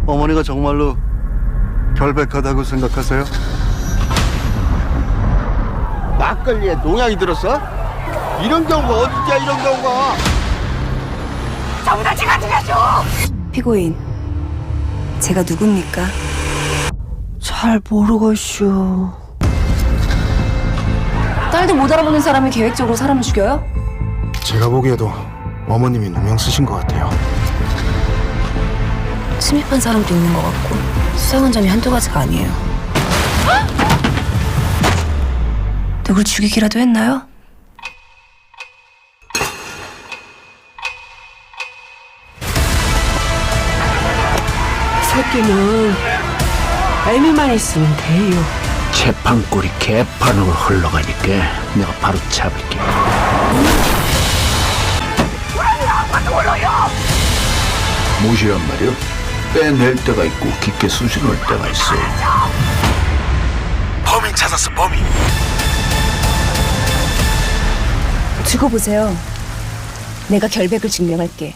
어머니가 정말로 결백하다고 생각하세요? 막걸리에 농약이 들었어? 이런 경우가 어디야, 이런 경우가? 전부 다 제가 죽였죠! 피고인, 제가 누굽니까? 잘 모르겠슈. 딸도 못 알아보는 사람이 계획적으로 사람을 죽여요? 제가 보기에도 어머님이 누명 쓰신 것 같아요. 침입한 사람도 있는 것 같고 수상한 점이 한두 가지가 아니에요. 누굴 죽이기라도 했나요? 새끼는 애미만 있으면 돼요. 재판꼴이 개판으로 흘러가니까 내가 바로 잡을게. 무시한 말이야. 빼낼 때가 있고 깊게 쑤시는 때가 있어. 범인 찾았어, 범인. 두고 보세요. 내가 결백을 증명할게.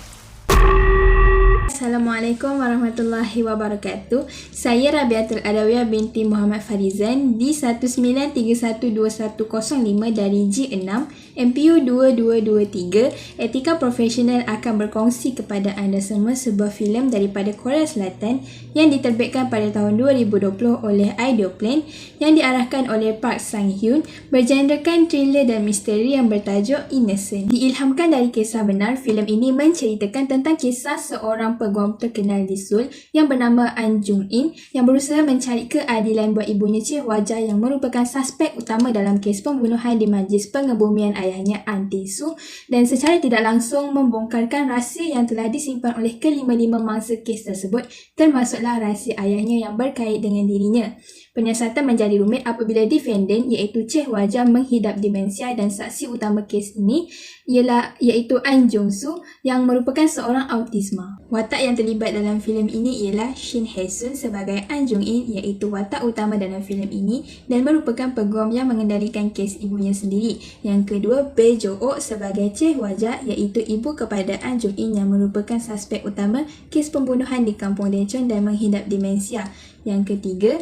Assalamualaikum warahmatullahi wabarakatuh. Saya Rabiatul Adawiyah binti Muhammad Farizan di 193121005 dari G6 MPU 2223. Etika Profesional akan berkongsi kepada anda semua sebuah filem daripada Korea Selatan yang diterbitkan pada tahun 2020 oleh Ideoplan yang diarahkan oleh Park Sang-hyun, bergenrekan thriller dan misteri yang bertajuk Innocent. Diilhamkan dari kisah benar, filem ini menceritakan tentang kisah seorang peguam terkenal di Seoul yang bernama An Jung-in yang berusaha mencari keadilan buat ibunya Choi Hwa-ja yang merupakan suspek utama dalam kes pembunuhan di majlis pengebumian ayahnya An Tae-soo, dan secara tidak langsung membongkarkan rahsia yang telah disimpan oleh kelima-lima mangsa kes tersebut, termasuklah rahsia ayahnya yang berkait dengan dirinya. Penyiasatan menjadi rumit apabila defendant iaitu Choi Hwa-ja menghidap demensia dan saksi utama kes ini iaitu An Jung-soo yang merupakan seorang autisma. Watak yang terlibat dalam filem ini ialah Shin Hae-sun sebagai An Jung-in iaitu watak utama dalam filem ini dan merupakan peguam yang mengendalikan kes ibunya sendiri. Yang kedua, Bae Jo-ok sebagai Choi Hwa-ja iaitu ibu kepada An Jung-in yang merupakan suspek utama kes pembunuhan di Kampung Daecheon dan menghidap demensia. Yang ketiga,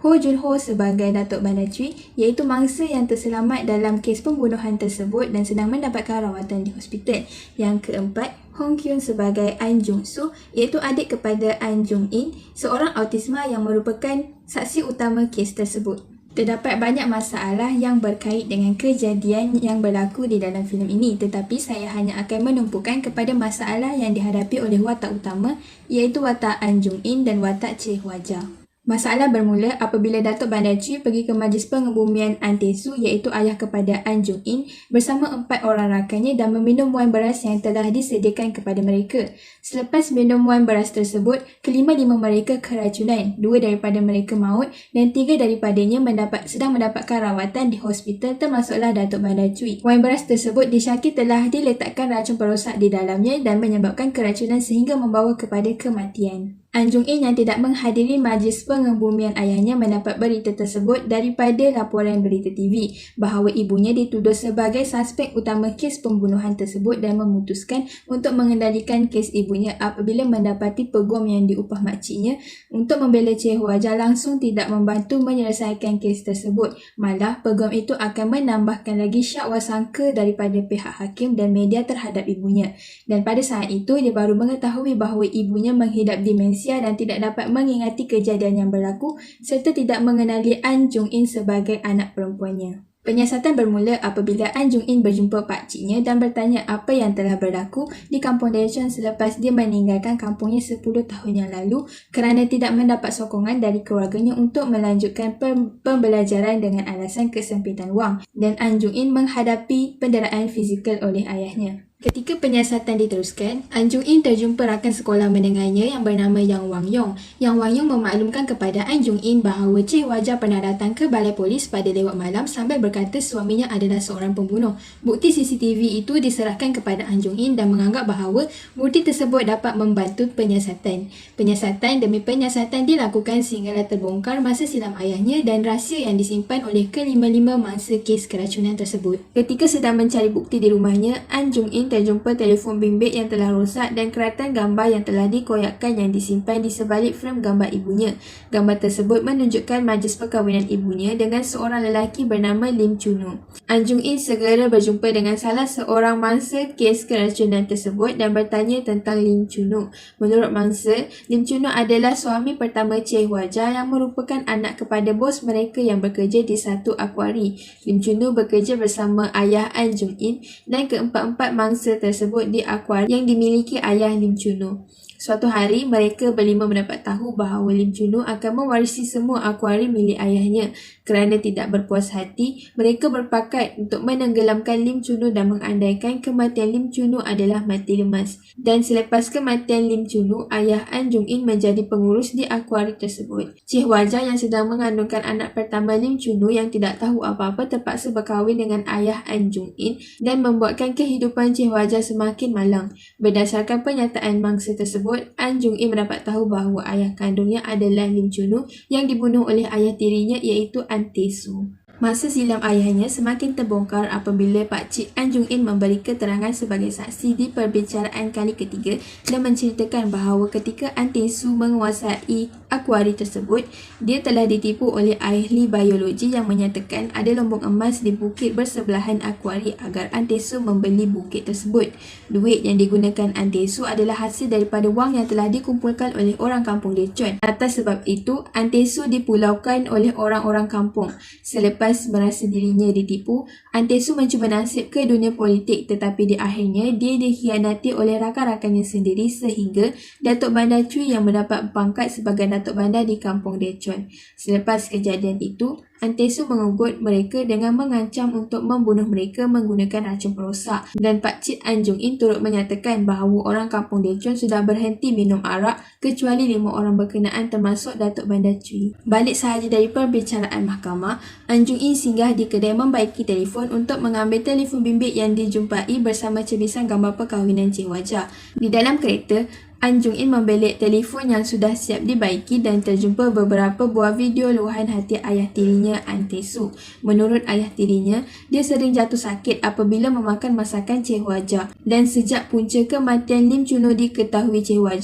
Ho Jun-ho sebagai Datuk Bandar Cui iaitu mangsa yang terselamat dalam kes pembunuhan tersebut dan sedang mendapatkan rawatan di hospital. Yang keempat, Hong Kyun sebagai An Jung-soo iaitu adik kepada An Jung-in, seorang autisma yang merupakan saksi utama kes tersebut. Terdapat banyak masalah yang berkait dengan kejadian yang berlaku di dalam filem ini, tetapi saya hanya akan menumpukan kepada masalah yang dihadapi oleh watak utama iaitu watak An Jung-in dan watak Choi Hwa-ja. Masalah bermula apabila Datuk Bandar Cui pergi ke majlis pengebumian An Tae-soo iaitu ayah kepada An Jung-in bersama 4 orang rakannya dan meminum wang beras yang telah disediakan kepada mereka. Selepas minum wang beras tersebut, kelima-lima mereka keracunan, 2 daripada mereka maut dan 3 daripadanya sedang mendapatkan rawatan di hospital, termasuklah Datuk Bandar Cui. Wang beras tersebut disyaki telah diletakkan racun perosak di dalamnya dan menyebabkan keracunan sehingga membawa kepada kematian. An Jung-in yang tidak menghadiri majlis pengebumian ayahnya mendapat berita tersebut daripada laporan berita TV bahawa ibunya dituduh sebagai suspek utama kes pembunuhan tersebut dan memutuskan untuk mengendalikan kes ibunya apabila mendapati peguam yang diupah makciknya untuk membela Choi Hwa-ja langsung tidak membantu menyelesaikan kes tersebut. Malah, peguam itu akan menambahkan lagi syakwa sangka daripada pihak hakim dan media terhadap ibunya. Dan pada saat itu, dia baru mengetahui bahawa ibunya menghidap demensia dan tidak dapat mengingati kejadian yang berlaku serta tidak mengenali An Jung-in sebagai anak perempuannya. Penyiasatan bermula apabila An Jung-in berjumpa pakciknya dan bertanya apa yang telah berlaku di Kampung Daecheon selepas dia meninggalkan kampungnya 10 tahun yang lalu kerana tidak mendapat sokongan dari keluarganya untuk melanjutkan pembelajaran dengan alasan kesempitan wang, dan An Jung-in menghadapi penderaan fizikal oleh ayahnya. Ketika penyiasatan diteruskan, An Jung-in terjumpa rakan sekolah menengahnya yang bernama Yang Wang-yong. Yang Wang-yong memaklumkan kepada An Jung-in bahawa Choi Hwa-ja pernah datang ke balai polis pada lewat malam sambil berkata suaminya adalah seorang pembunuh. Bukti CCTV itu diserahkan kepada An Jung-in dan menganggap bahawa bukti tersebut dapat membantu penyiasatan. Penyiasatan demi penyiasatan dilakukan sehinggalah terbongkar masa silam ayahnya dan rahsia yang disimpan oleh kelima-lima mangsa kes keracunan tersebut. Ketika sedang mencari bukti di rumahnya, An Jung-in In terjumpa telefon bimbit yang telah rosak dan keratan gambar yang telah dikoyakkan yang disimpan di sebalik frame gambar ibunya. Gambar tersebut menunjukkan majlis perkahwinan ibunya dengan seorang lelaki bernama Lim Chunu. An Jung In segera berjumpa dengan salah seorang mangsa kes keracunan tersebut dan bertanya tentang Lim Chunu. Menurut mangsa, Lim Chunu adalah suami pertama Cheh Hua Jia yang merupakan anak kepada bos mereka yang bekerja di satu akuari. Lim Chunu bekerja bersama ayah An Jung In dan keempat-empat mangsa tersebut di akuari yang dimiliki ayah Lim Chunu. Suatu hari, mereka berlima mendapat tahu bahawa Lim Chunu akan mewarisi semua akuari milik ayahnya. Kerana tidak berpuas hati, mereka berpakat untuk menenggelamkan Lim Chunu dan mengandaikan kematian Lim Chunu adalah mati lemas. Dan selepas kematian Lim Chunu, ayah An Jung In menjadi pengurus di akuari tersebut. Cheh Hua Jia yang sedang mengandungkan anak pertama Lim Chunu yang tidak tahu apa-apa terpaksa berkahwin dengan ayah An Jung In dan membuatkan kehidupan Cheh Hua Jia semakin malang. Berdasarkan pernyataan mangsa tersebut, An Jung In mendapat tahu bahawa ayah kandungnya adalah Lim Chunu yang dibunuh oleh ayah tirinya iaitu An Tae Soo. Masa silam ayahnya semakin terbongkar apabila Pakcik An Jung In memberi keterangan sebagai saksi di perbicaraan kali ketiga dan menceritakan bahawa ketika An Tae Soo menguasai akuari tersebut, dia telah ditipu oleh ahli biologi yang menyatakan ada lombong emas di bukit bersebelahan akuari agar An Tae Soo membeli bukit tersebut. Duit yang digunakan An Tae Soo adalah hasil daripada wang yang telah dikumpulkan oleh orang kampung Lechon. Atas sebab itu, An Tae Soo dipulaukan oleh orang-orang kampung. Selepas merasa dirinya ditipu, An Tae Soo mencuba nasib ke dunia politik tetapi di akhirnya dia dikhianati oleh rakan-rakannya sendiri sehingga Datuk Bandar Cui yang mendapat pangkat sebagai Datuk Bandar di kampung Lechon. Selepas kejadian itu, An Tae Soo mengugut mereka dengan mengancam untuk membunuh mereka menggunakan racun perosak dan Pakcik An Jung In turut menyatakan bahawa orang kampung Lechon sudah berhenti minum arak kecuali 5 orang berkenaan termasuk Datuk Bandar Cui. Balik sahaja dari perbicaraan mahkamah, An Jung In singgah di kedai membaiki telefon untuk mengambil telefon bimbit yang dijumpai bersama cebisan gambar perkahwinan Cheh Hua Jia. Di dalam kereta, An Jung In membelik telefon yang sudah siap dibaiki dan terjumpa beberapa buah video luahan hati ayah tirinya An Tae Soo. Menurut ayah tirinya, dia sering jatuh sakit apabila memakan masakan Cheh Hua Jia dan sejak punca kematian Lim Chunu diketahui Cheh Hua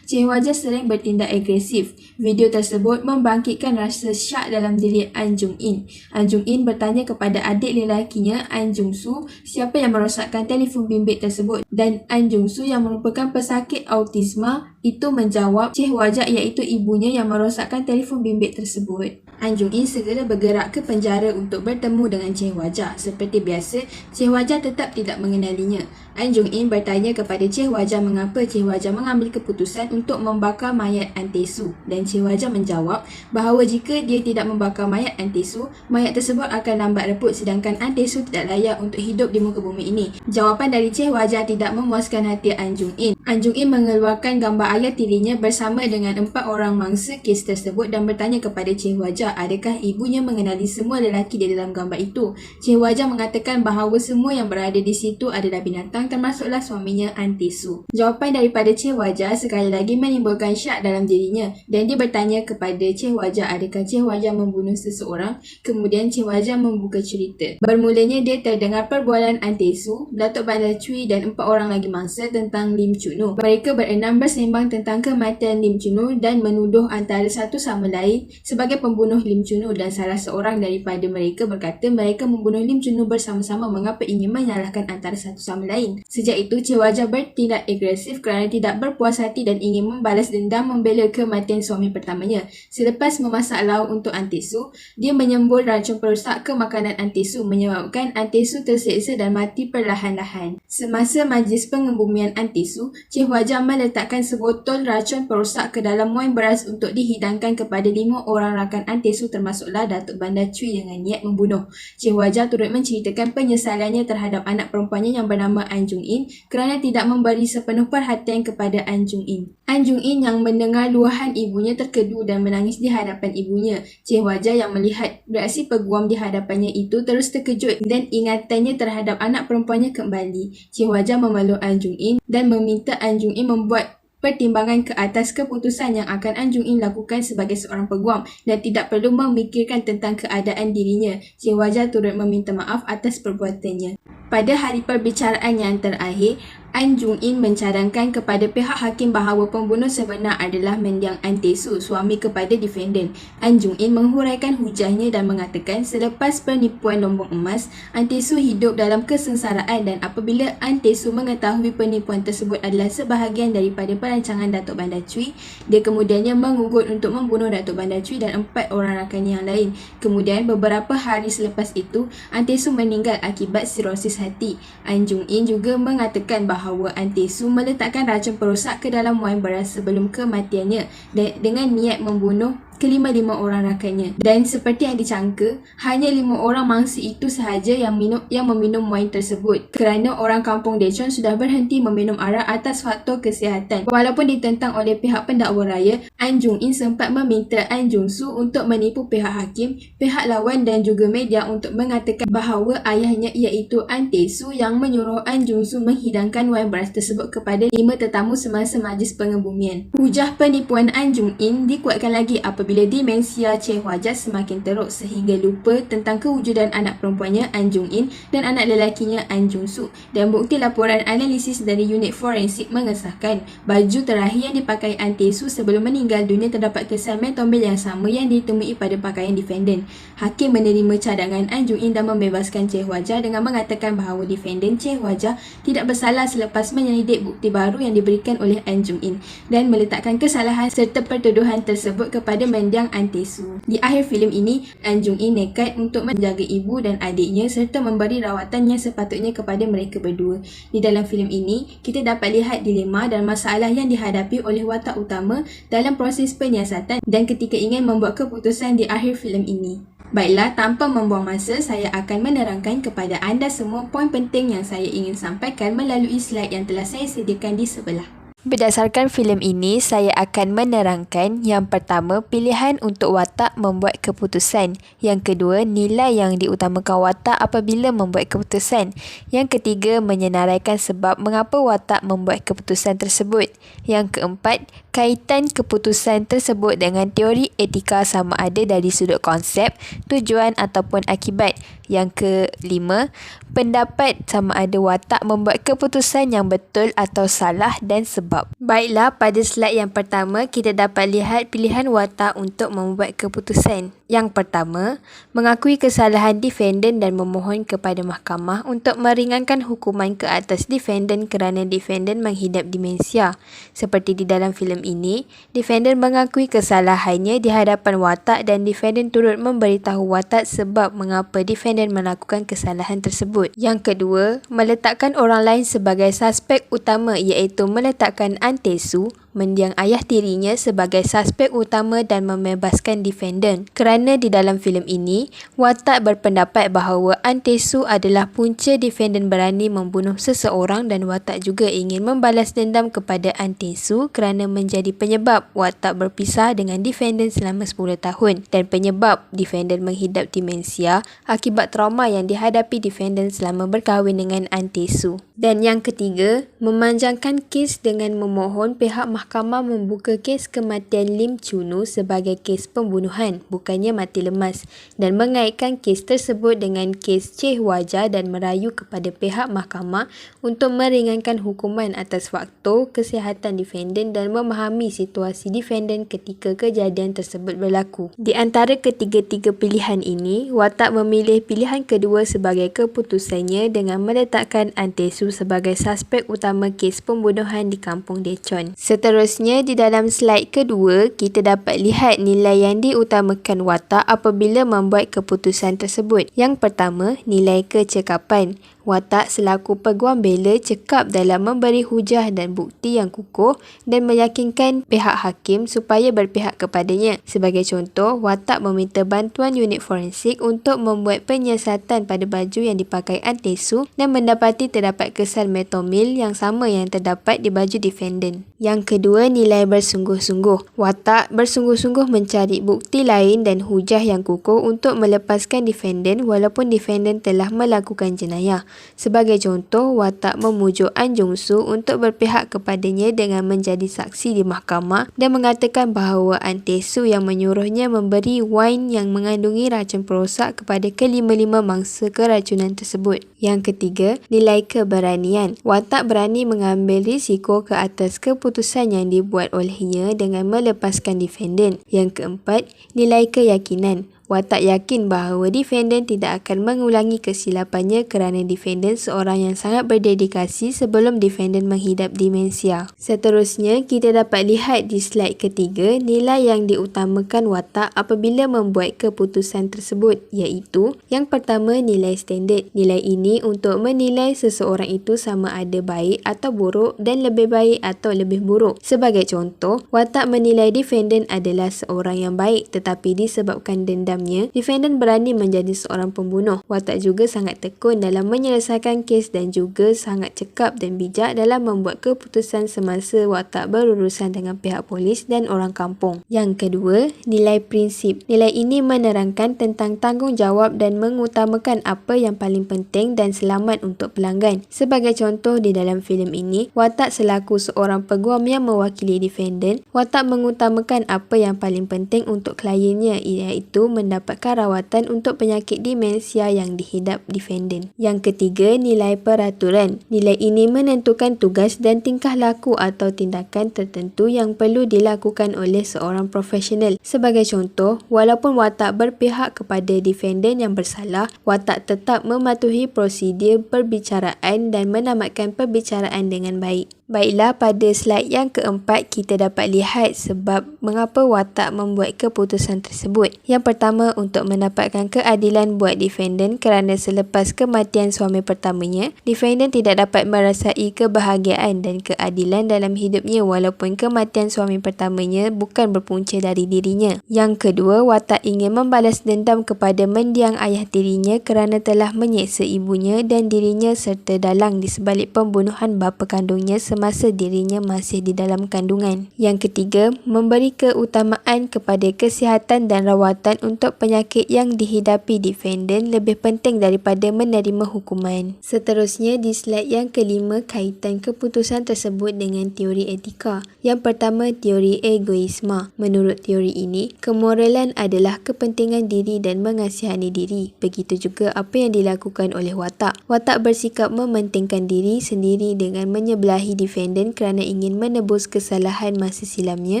Jia sering bertindak agresif. Video tersebut membangkitkan rasa syak dalam diri An Jung In. An Jung In bertanya kepada adik lelakinya An Jung Soo siapa yang merosakkan telefon bimbit tersebut dan An Jung Soo yang merupakan pesakit autisme itu menjawab Cheh Hua Jia iaitu ibunya yang merosakkan telefon bimbit tersebut. An Jung In segera bergerak ke penjara untuk bertemu dengan Cheh Hua Jia. Seperti biasa, Cheh Hua Jia tetap tidak mengenalinya. An Jung In bertanya kepada Cheh Hua Jia mengapa Cheh Hua Jia mengambil keputusan untuk membakar mayat An Tae Soo dan Cheh Hua Jia menjawab bahawa jika dia tidak membakar mayat An Tae Soo, mayat tersebut akan lambat reput sedangkan An Tae Soo tidak layak untuk hidup di muka bumi ini. Jawapan dari Cheh Hua Jia tidak memuaskan hati An Jung In. An Jung In mengeluarkan gambar ayah tirinya bersama dengan 4 orang mangsa kes tersebut dan bertanya kepada Cheh Hua Jia adakah ibunya mengenali semua lelaki di dalam gambar itu. Cheh Hua Jia mengatakan bahawa semua yang berada di situ adalah binatang termasuklah suaminya An Tae Soo. Jawapan daripada Cheh Hua Jia sekali lagi menimbulkan syak dalam dirinya dan dia bertanya kepada Cheh Hua Jia adakah Cheh Hua Jia membunuh seseorang. Kemudian Cheh Hua Jia membuka cerita. Bermulanya dia terdengar perbualan An Tae Soo, Datuk Bandar Cui dan 4 orang lagi mangsa tentang Lim Chunu. Mereka berenam bersembang tentang kematian Lim Chunu dan menuduh antara satu sama lain sebagai pembunuh Lim Chunu dan salah seorang daripada mereka berkata mereka membunuh Lim Chunu bersama-sama mengapa ingin menyalahkan antara satu sama lain. Sejak itu Cheh Hua Jia bertindak agresif kerana tidak berpuas hati dan ingin membalas dendam membela kematian suami pertamanya. Selepas memasak lauk untuk An Tae Soo, dia menyembur racun perosak ke makanan An Tae Soo menyebabkan An Tae Soo terseksa dan mati perlahan-lahan. Semasa majlis pengebumian An Tae Soo, Cheh Hua Jia meletakkan sebotol racun perosak ke dalam muai beras untuk dihidangkan kepada 5 orang rakan An Tae Soo termasuklah Datuk Bandar Cui dengan niat membunuh. Cheh Hua Jia turut menceritakan penyesalannya terhadap anak perempuannya yang bernama An Jung In kerana tidak memberi sepenuh perhatian kepada An Jung In. An Jung In yang mendengar luahan ibunya terkedu dan menangis di hadapan ibunya. Cheh Hua Jia yang melihat reaksi peguam di hadapannya itu terus terkejut dan ingatannya terhadap anak perempuannya kembali. Cheh Hua Jia memeluk An Jung In dan meminta An Jung In membuat pertimbangan ke atas keputusan yang akan An Jung In lakukan sebagai seorang peguam dan tidak perlu memikirkan tentang keadaan dirinya. Cheh Hua Jia turut meminta maaf atas perbuatannya. Pada hari perbicaraan yang terakhir, An Jung In mencadangkan kepada pihak hakim bahawa pembunuh sebenar adalah mendiang An Tae Soo, suami kepada defendant. An Jung In menghuraikan hujahnya dan mengatakan selepas penipuan lombong emas, An Tae Soo hidup dalam kesengsaraan dan apabila An Tae Soo mengetahui penipuan tersebut adalah sebahagian daripada perancangan Datuk Bandar Cui, dia kemudiannya mengugut untuk membunuh Datuk Bandar Cui dan 4 orang rakannya yang lain. Kemudian beberapa hari selepas itu, An Tae Soo meninggal akibat sirosis hati. An Jung In juga mengatakan bahawa An Tae Soo meletakkan racun perosak ke dalam wang beras sebelum kematiannya dengan niat membunuh kelima-lima orang rakannya. Dan seperti yang dicangka, hanya 5 orang mangsa itu sahaja yang meminum wine tersebut kerana orang kampung Dechon sudah berhenti meminum arak atas faktor kesihatan. Walaupun ditentang oleh pihak pendakwa raya, An Jung In sempat meminta An Jung Soo untuk menipu pihak hakim, pihak lawan dan juga media untuk mengatakan bahawa ayahnya iaitu An Tae Soo yang menyuruh An Jung Soo menghidangkan wine beras tersebut kepada 5 tetamu semasa majlis pengebumian. Hujah penipuan An Jung In dikuatkan lagi apabila demensia Che Hua Jia semakin teruk sehingga lupa tentang kewujudan anak perempuannya An Jung In dan anak lelakinya An Jung Soo. Dan bukti laporan analisis dari unit forensik mengesahkan baju terakhir yang dipakai An Tae Soo sebelum meninggal dunia terdapat kesan metomil yang sama yang ditemui pada pakaian defendant. Hakim menerima cadangan An Jung In dan membebaskan Che Hua Jia dengan mengatakan bahawa defendant Che Hua Jia tidak bersalah selepas menyelidik bukti baru yang diberikan oleh An Jung In dan meletakkan kesalahan serta pertuduhan tersebut kepada mendiang An Tae Soo. Di akhir filem ini, An Jung In nekat untuk menjaga ibu dan adiknya serta memberi rawatan yang sepatutnya kepada mereka berdua. Di dalam filem ini, kita dapat lihat dilema dan masalah yang dihadapi oleh watak utama dalam proses penyiasatan dan ketika ingin membuat keputusan di akhir filem ini. Baiklah, tanpa membuang masa, saya akan menerangkan kepada anda semua poin penting yang saya ingin sampaikan melalui slide yang telah saya sediakan di sebelah. Berdasarkan filem ini, saya akan menerangkan yang pertama, pilihan untuk watak membuat keputusan. Yang kedua, nilai yang diutamakan watak apabila membuat keputusan. Yang ketiga, menyenaraikan sebab mengapa watak membuat keputusan tersebut. Yang keempat, kaitan keputusan tersebut dengan teori etika sama ada dari sudut konsep, tujuan ataupun akibat. Yang kelima, pendapat sama ada watak membuat keputusan yang betul atau salah dan sebab. Baiklah, pada slide yang pertama, kita dapat lihat pilihan watak untuk membuat keputusan. Yang pertama, mengakui kesalahan defendant dan memohon kepada mahkamah untuk meringankan hukuman ke atas defendant kerana defendant menghidap demensia. Seperti di dalam filem ini, defendant mengakui kesalahannya di hadapan watak dan defendant turut memberitahu watak sebab mengapa defendant melakukan kesalahan tersebut. Yang kedua, meletakkan orang lain sebagai suspek utama iaitu meletakkan An Tae Soo, mendiang ayah tirinya sebagai suspek utama dan membebaskan defendant. Kerana di dalam filem ini, watak berpendapat bahawa An Tae Soo adalah punca defendant berani membunuh seseorang dan watak juga ingin membalas dendam kepada An Tae Soo kerana menjadi penyebab watak berpisah dengan defendant selama 10 tahun dan penyebab defendant menghidap demensia akibat trauma yang dihadapi defendant selama berkahwin dengan An Tae Soo. Dan yang ketiga, memanjangkan kes dengan memohon pihak mahkamah membuka kes kematian Lim Chunu sebagai kes pembunuhan, bukannya mati lemas, dan mengaitkan kes tersebut dengan kes Che Hua Jia dan merayu kepada pihak mahkamah untuk meringankan hukuman atas faktor kesihatan defendant dan memahami situasi defendant ketika kejadian tersebut berlaku. Di antara ketiga-tiga pilihan ini, watak memilih pilihan kedua sebagai keputusannya dengan meletakkan An Tae Soo sebagai suspek utama kes pembunuhan di kampung Dechon. Seterusnya, di dalam slide kedua, kita dapat lihat nilai yang diutamakan watak apabila membuat keputusan tersebut. Yang pertama, nilai kecekapan. Watak selaku peguam bela cekap dalam memberi hujah dan bukti yang kukuh dan meyakinkan pihak hakim supaya berpihak kepadanya. Sebagai contoh, watak meminta bantuan unit forensik untuk membuat penyiasatan pada baju yang dipakai An Tae Soo dan mendapati terdapat kesan metomil yang sama yang terdapat di baju defendant. Yang kedua, nilai bersungguh-sungguh. Watak bersungguh-sungguh mencari bukti lain dan hujah yang kukuh untuk melepaskan defendant walaupun defendant telah melakukan jenayah. Sebagai contoh, watak memujuk An Jung Soo untuk berpihak kepadanya dengan menjadi saksi di mahkamah dan mengatakan bahawa An Tae Soo yang menyuruhnya memberi wine yang mengandungi racun perosak kepada kelima-lima mangsa keracunan tersebut. Yang ketiga, nilai keberanian. Watak berani mengambil risiko ke atas keputusan yang dibuat olehnya dengan melepaskan defendant. Yang keempat, nilai keyakinan. Watak yakin bahawa defendant tidak akan mengulangi kesilapannya kerana defendant seorang yang sangat berdedikasi sebelum defendant menghidap demensia. Seterusnya, kita dapat lihat di slide ketiga nilai yang diutamakan watak apabila membuat keputusan tersebut, iaitu yang pertama, nilai standard. Nilai ini untuk menilai seseorang itu sama ada baik atau buruk dan lebih baik atau lebih buruk. Sebagai contoh, watak menilai defendant adalah seorang yang baik tetapi disebabkan dendam defendant berani menjadi seorang pembunuh. Watak juga sangat tekun dalam menyelesaikan kes dan juga sangat cekap dan bijak dalam membuat keputusan semasa watak berurusan dengan pihak polis dan orang kampung. Yang kedua, nilai prinsip. Nilai ini menerangkan tentang tanggungjawab dan mengutamakan apa yang paling penting dan selamat untuk pelanggan. Sebagai contoh di dalam filem ini, watak selaku seorang peguam yang mewakili defendant, watak mengutamakan apa yang paling penting untuk kliennya, iaitu mendapatkan rawatan untuk penyakit demensia yang dihidap defendant. Yang ketiga, nilai peraturan. Nilai ini menentukan tugas dan tingkah laku atau tindakan tertentu yang perlu dilakukan oleh seorang profesional. Sebagai contoh, walaupun watak berpihak kepada defendant yang bersalah, watak tetap mematuhi prosedur perbicaraan dan menamatkan perbicaraan dengan baik. Baiklah, pada slide yang keempat kita dapat lihat sebab mengapa watak membuat keputusan tersebut. Yang pertama, untuk mendapatkan keadilan buat defendant kerana selepas kematian suami pertamanya, defendant tidak dapat merasai kebahagiaan dan keadilan dalam hidupnya walaupun kematian suami pertamanya bukan berpunca dari dirinya. Yang kedua, watak ingin membalas dendam kepada mendiang ayah tirinya kerana telah menyeksa ibunya dan dirinya serta dalang di sebalik pembunuhan bapa kandungnya semasa dirinya masih di dalam kandungan. Yang ketiga, memberi keutamaan kepada kesihatan dan rawatan untuk penyakit yang dihidapi defendant lebih penting daripada menerima hukuman. Seterusnya, di slide yang kelima, kaitan keputusan tersebut dengan teori etika. Yang pertama, teori egoisme. Menurut teori ini, kemoralan adalah kepentingan diri dan mengasihani diri. Begitu juga apa yang dilakukan oleh watak. Watak bersikap mementingkan diri sendiri dengan menyebelahi defendant kerana ingin menebus kesalahan masa silamnya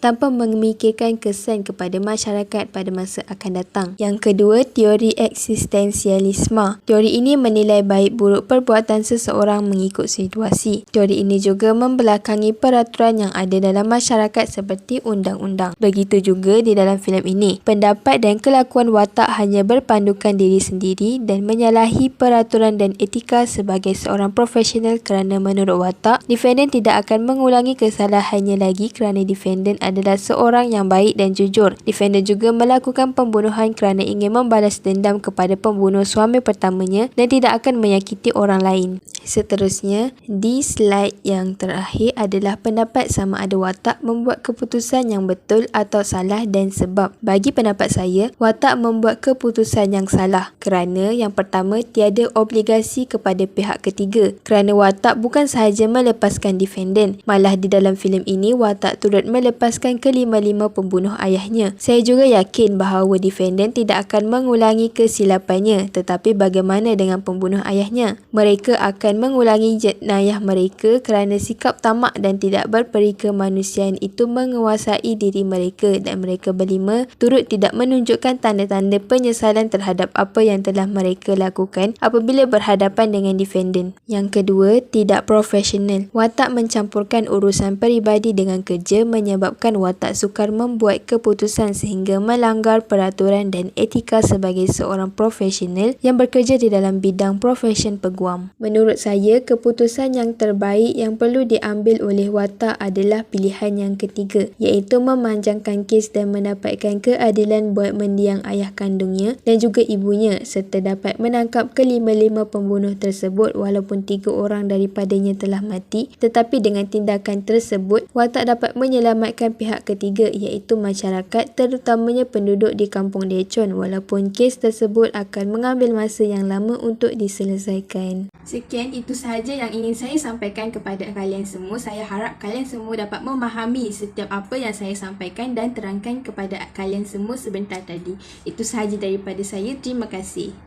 tanpa memikirkan kesan kepada masyarakat pada masa akan datang. Yang kedua, teori eksistensialisme. Teori ini menilai baik buruk perbuatan seseorang mengikut situasi. Teori ini juga membelakangi peraturan yang ada dalam masyarakat seperti undang-undang. Begitu juga di dalam filem ini. Pendapat dan kelakuan watak hanya berpandukan diri sendiri dan menyalahi peraturan dan etika sebagai seorang profesional kerana menurut watak, defendant tidak akan mengulangi kesalahannya lagi kerana defendant adalah seorang yang baik dan jujur. Defendant juga melakukan pembunuhan kerana ingin membalas dendam kepada pembunuh suami pertamanya dan tidak akan menyakiti orang lain. Seterusnya, di slide yang terakhir adalah pendapat sama ada watak membuat keputusan yang betul atau salah dan sebab. Bagi pendapat saya, watak membuat keputusan yang salah kerana yang pertama, tiada obligasi kepada pihak ketiga. Kerana watak bukan sahaja melepaskan defendant, malah di dalam filem ini watak turut melepaskan kelima-lima pembunuh ayahnya. Saya juga yakin bahawa defendant tidak akan mengulangi kesilapannya, tetapi bagaimana dengan pembunuh ayahnya? Mereka akan mengulangi jenayah mereka kerana sikap tamak dan tidak berperi kemanusiaan itu menguasai diri mereka dan mereka berlima turut tidak menunjukkan tanda-tanda penyesalan terhadap apa yang telah mereka lakukan apabila berhadapan dengan defendant. Yang kedua, tidak profesional. Watak mencampurkan urusan peribadi dengan kerja menyebabkan watak sukar membuat keputusan sehingga melanggar peraturan dan etika sebagai seorang profesional yang bekerja di dalam bidang profesion peguam. Menurut saya, keputusan yang terbaik yang perlu diambil oleh watak adalah pilihan yang ketiga, iaitu memanjangkan kes dan mendapatkan keadilan buat mendiang ayah kandungnya dan juga ibunya serta dapat menangkap kelima-lima pembunuh tersebut walaupun 3 orang daripadanya telah mati, tetapi Tetapi dengan tindakan tersebut, watak dapat menyelamatkan pihak ketiga iaitu masyarakat, terutamanya penduduk di Kampung Dechon, walaupun kes tersebut akan mengambil masa yang lama untuk diselesaikan. Sekian, itu sahaja yang ingin saya sampaikan kepada kalian semua. Saya harap kalian semua dapat memahami setiap apa yang saya sampaikan dan terangkan kepada kalian semua sebentar tadi. Itu sahaja daripada saya. Terima kasih.